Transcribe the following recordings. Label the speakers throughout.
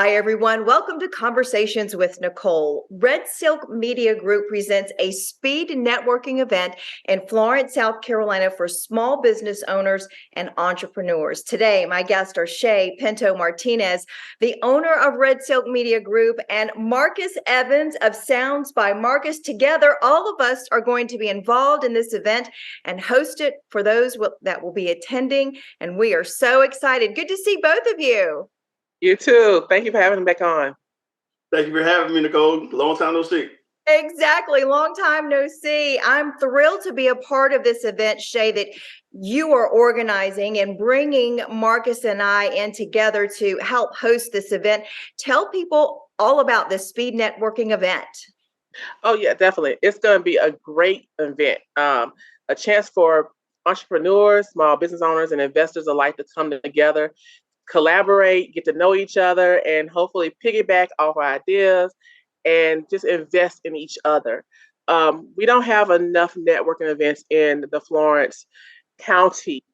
Speaker 1: Hi, everyone. Welcome to Conversations with Nicole. RedSilk Media Group presents a speed networking event in Florence, South Carolina for small business owners and entrepreneurs. Today, my guests are Chay Pinto Martinez, the owner of RedSilk Media Group, and Marcus Evans of Sounds by Marcus. Together, all of us are going to be involved in this event and host it for those that will be attending. And we are so excited. Good to see both of you.
Speaker 2: You too. Thank you for having me back on.
Speaker 3: Thank you for having me, Nicole. Long time no see.
Speaker 1: Exactly. Long time no see. I'm thrilled to be a part of this event, Chay, that you are organizing and bringing Marcus and I in together to help host this event. Tell people all about this speed networking event.
Speaker 2: Oh, yeah, definitely. It's going to be a great event. A chance for entrepreneurs, small business owners, and investors alike to come together, collaborate, get to know each other, and hopefully piggyback off our ideas and just invest in each other. We don't have enough networking events in the Florence County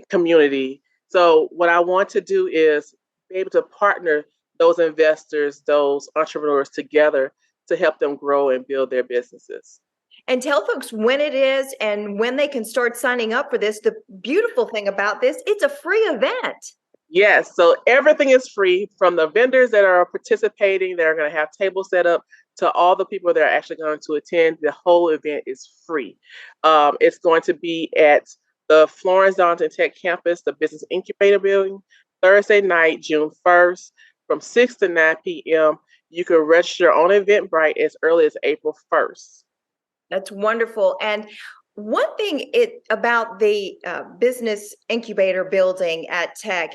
Speaker 2: community. So what I want to do is be able to partner those investors, those entrepreneurs together to help them grow and build their businesses.
Speaker 1: And tell folks when it is and when they can start signing up for this. The beautiful thing about this, it's a free event.
Speaker 2: Yes, so everything is free, from the vendors that are participating, they're going to have tables set up, to all the people that are actually going to attend. The whole event is free. It's going to be at the Florence Darlington Tech Campus, the Business Incubator building, Thursday night, June 1st, from 6 to 9 p.m. You can register on EventBrite as early as April 1st.
Speaker 1: That's wonderful. And one thing about the Business Incubator building at Tech,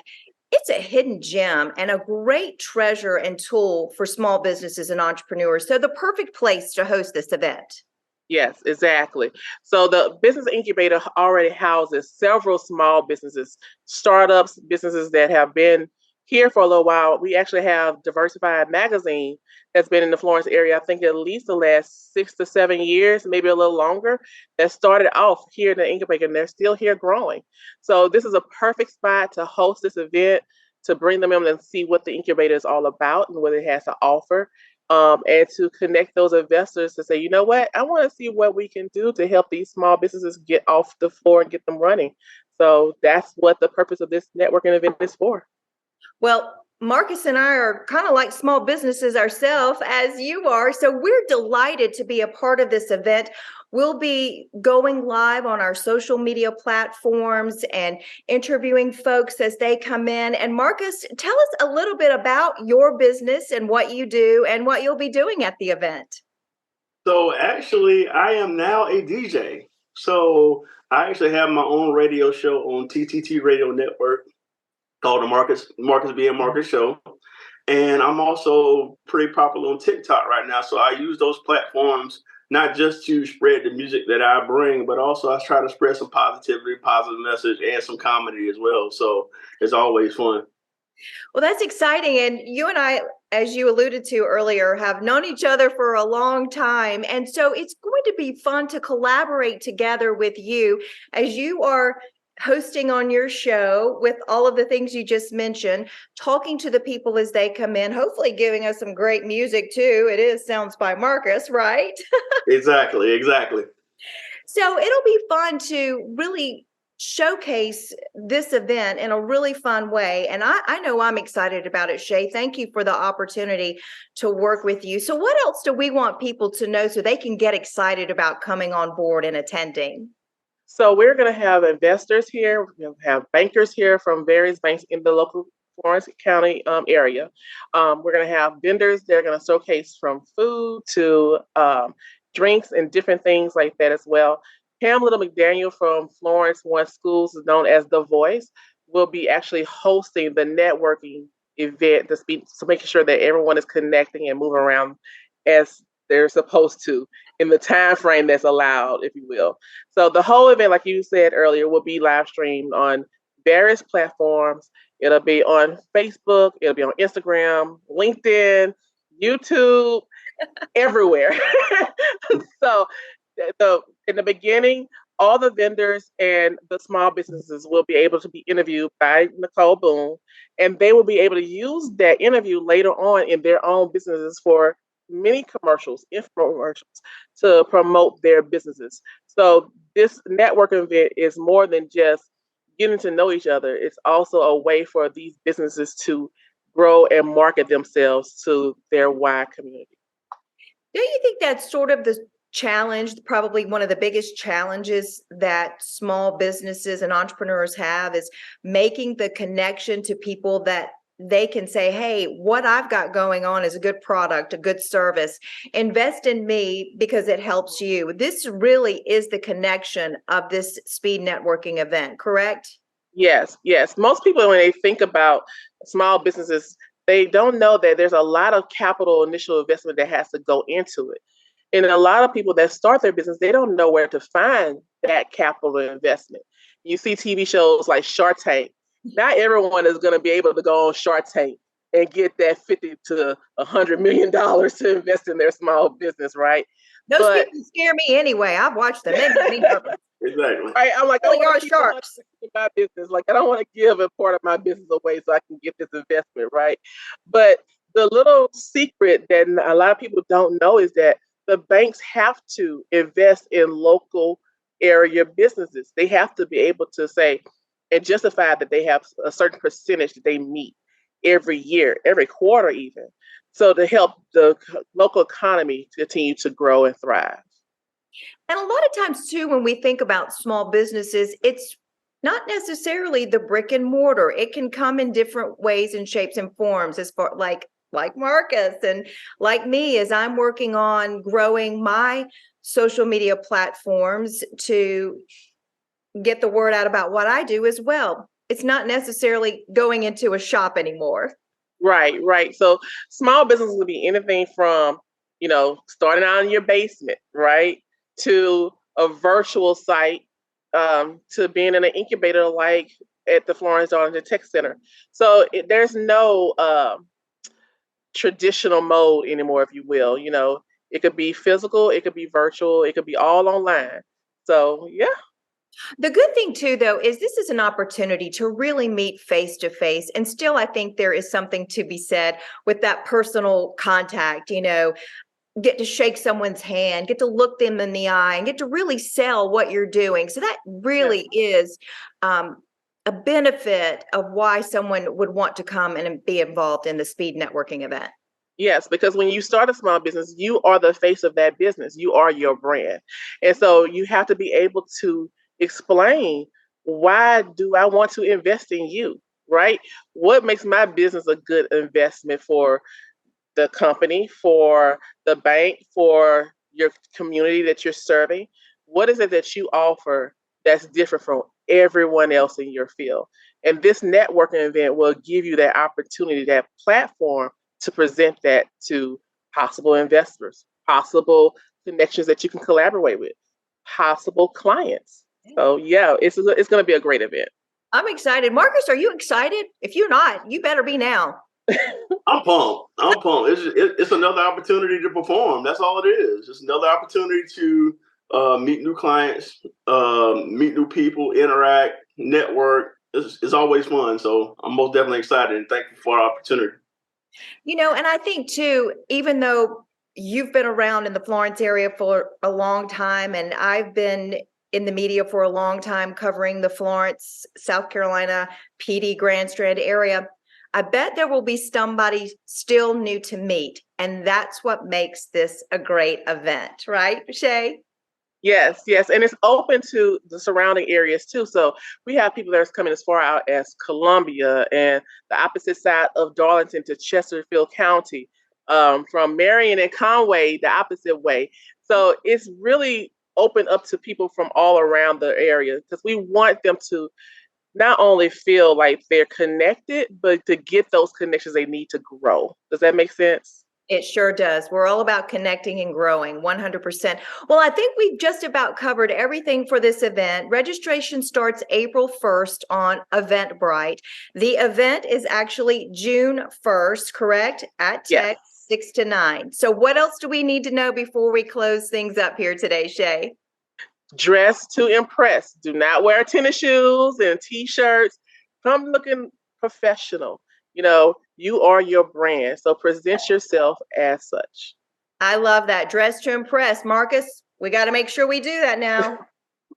Speaker 1: it's a hidden gem and a great treasure and tool for small businesses and entrepreneurs. So the perfect place to host this event.
Speaker 2: Yes, exactly. So the Business Incubator already houses several small businesses, startups, businesses that have been here for a little while. We actually have Diversified Magazine that's been in the Florence area, I think at least the last 6 to 7 years, maybe a little longer, that started off here in the incubator, and they're still here growing. So this is a perfect spot to host this event, to bring them in and see what the incubator is all about and what it has to offer, and to connect those investors to say, you know what, I want to see what we can do to help these small businesses get off the floor and get them running. So that's what the purpose of this networking event is for.
Speaker 1: Well, Marcus and I are kind of like small businesses ourselves, as you are. So we're delighted to be a part of this event. We'll be going live on our social media platforms and interviewing folks as they come in. And Marcus, tell us a little bit about your business and what you do and what you'll be doing at the event.
Speaker 3: So actually, I am now a DJ. So I actually have my own radio show on TTT Radio Network called the Marcus being Marcus Show. And I'm also pretty popular on TikTok right now. So I use those platforms not just to spread the music that I bring, but also I try to spread some positivity, positive message, and some comedy as well. So it's always fun.
Speaker 1: Well, that's exciting. And you and I, as you alluded to earlier, have known each other for a long time. And so it's going to be fun to collaborate together with you as you are hosting on your show with all of the things you just mentioned, talking to the people as they come in, hopefully giving us some great music too. It is Sounds by Marcus, right?
Speaker 3: Exactly.
Speaker 1: So it'll be fun to really showcase this event in a really fun way. And I know I'm excited about it, Chay. Thank you for the opportunity to work with you. So what else do we want people to know so they can get excited about coming on board and attending?
Speaker 2: So we're going to have investors here. We're going to have bankers here from various banks in the local Florence County area. We're going to have vendors. They're going to showcase from food to drinks and different things like that as well. Pamela McDaniel from Florence One Schools, known as The Voice, will be actually hosting the networking event to making sure that everyone is connecting and moving around as they're supposed to in the time frame that's allowed, if you will. So the whole event, like you said earlier, will be live streamed on various platforms. It'll be on Facebook, it'll be on Instagram, LinkedIn, YouTube, everywhere. So in the beginning, all the vendors and the small businesses will be able to be interviewed by Nicole Boone, and they will be able to use that interview later on in their own businesses for many commercials, infomercials, to promote their businesses. So this networking event is more than just getting to know each other. It's also a way for these businesses to grow and market themselves to their wide community.
Speaker 1: Do you think that's sort of the challenge, probably one of the biggest challenges that small businesses and entrepreneurs have, is making the connection to people that they can say, hey, what I've got going on is a good product, a good service. Invest in me because it helps you. This really is the connection of this speed networking event, correct?
Speaker 2: Yes, yes. Most people, when they think about small businesses, they don't know that there's a lot of capital initial investment that has to go into it. And a lot of people that start their business, they don't know where to find that capital investment. You see TV shows like Shark Tank. Not everyone is going to be able to go on Shark Tank and get that $50 to $100 million to invest in their small business, right?
Speaker 1: Those people scare me anyway. I've watched them. They make me nervous.
Speaker 3: Exactly.
Speaker 2: Right? I'm like, I
Speaker 1: Really
Speaker 2: want
Speaker 1: are
Speaker 2: to keep
Speaker 1: sharks.
Speaker 2: my business. Like, I don't want to give a part of my business away so I can get this investment, right? But the little secret that a lot of people don't know is that the banks have to invest in local area businesses. They have to be able to say and justify that they have a certain percentage that they meet every year, every quarter even, so to help the local economy continue to grow and thrive.
Speaker 1: And a lot of times too, when we think about small businesses, it's not necessarily the brick and mortar. It can come in different ways and shapes and forms, as far like Marcus and like me, as I'm working on growing my social media platforms to get the word out about what I do as well. It's not necessarily going into a shop anymore.
Speaker 2: Right, right. So small business will be anything from, starting out in your basement, right, to a virtual site, to being in an incubator like at the Florence Darlington Tech Center. So there's no traditional mode anymore, if you will. It could be physical, it could be virtual, it could be all online. So yeah.
Speaker 1: The good thing too, though, is this is an opportunity to really meet face to face. And still, I think there is something to be said with that personal contact, get to shake someone's hand, get to look them in the eye, and get to really sell what you're doing. So that really is a benefit of why someone would want to come and be involved in the speed networking event.
Speaker 2: Yes, because when you start a small business, you are the face of that business. You are your brand. And so you have to be able to explain, why do I want to invest in you, right? What makes my business a good investment for the company, for the bank, for your community that you're serving? What is it that you offer that's different from everyone else in your field? And this networking event will give you that opportunity, that platform to present that to possible investors, possible connections that you can collaborate with, possible clients. So yeah, it's going to be a great event.
Speaker 1: I'm excited. Marcus, are you excited? If you're not, you better be now.
Speaker 3: I'm pumped. It's another opportunity to perform. That's all it is. It's another opportunity to meet new clients, meet new people, interact, network. It's always fun. So I'm most definitely excited and thankful for our opportunity.
Speaker 1: And I think too, even though you've been around in the Florence area for a long time, and I've been in the media for a long time covering the Florence, South Carolina, PD, Grand Strand area, I bet there will be somebody still new to meet. And that's what makes this a great event, right, Chay?
Speaker 2: Yes, yes. And it's open to the surrounding areas too. So we have people that are coming as far out as Columbia and the opposite side of Darlington to Chesterfield County, from Marion and Conway, the opposite way. So it's really open up to people from all around the area, because we want them to not only feel like they're connected, but to get those connections they need to grow. Does that make sense?
Speaker 1: It sure does. We're all about connecting and growing, 100%. Well, I think we've just about covered everything for this event. Registration starts April 1st on EventBrite. The event is actually June 1st, correct? At Tech, 6 to 9. So what else do we need to know before we close things up here today, Chay?
Speaker 2: Dress to impress. Do not wear tennis shoes and t-shirts. Come looking professional. You know, you are your brand. So present yourself as such.
Speaker 1: I love that. Dress to impress. Marcus, we got to make sure we do that now.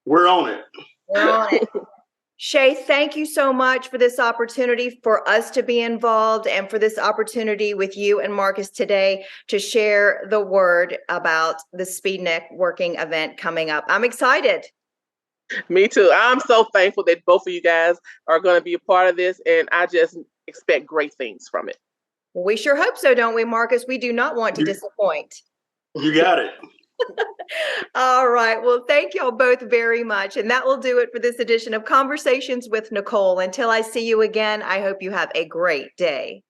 Speaker 3: We're on it.
Speaker 1: We're on it. Chay, thank you so much for this opportunity for us to be involved and for this opportunity with you and Marcus today to share the word about the speed networking event coming up. I'm excited.
Speaker 2: Me too. I'm so thankful that both of you guys are going to be a part of this, and I just expect great things from it.
Speaker 1: Well, we sure hope so, don't we, Marcus? We do not want to disappoint.
Speaker 3: You got it.
Speaker 1: All right. Well, thank y'all both very much. And that will do it for this edition of Conversations with Nicole. Until I see you again, I hope you have a great day.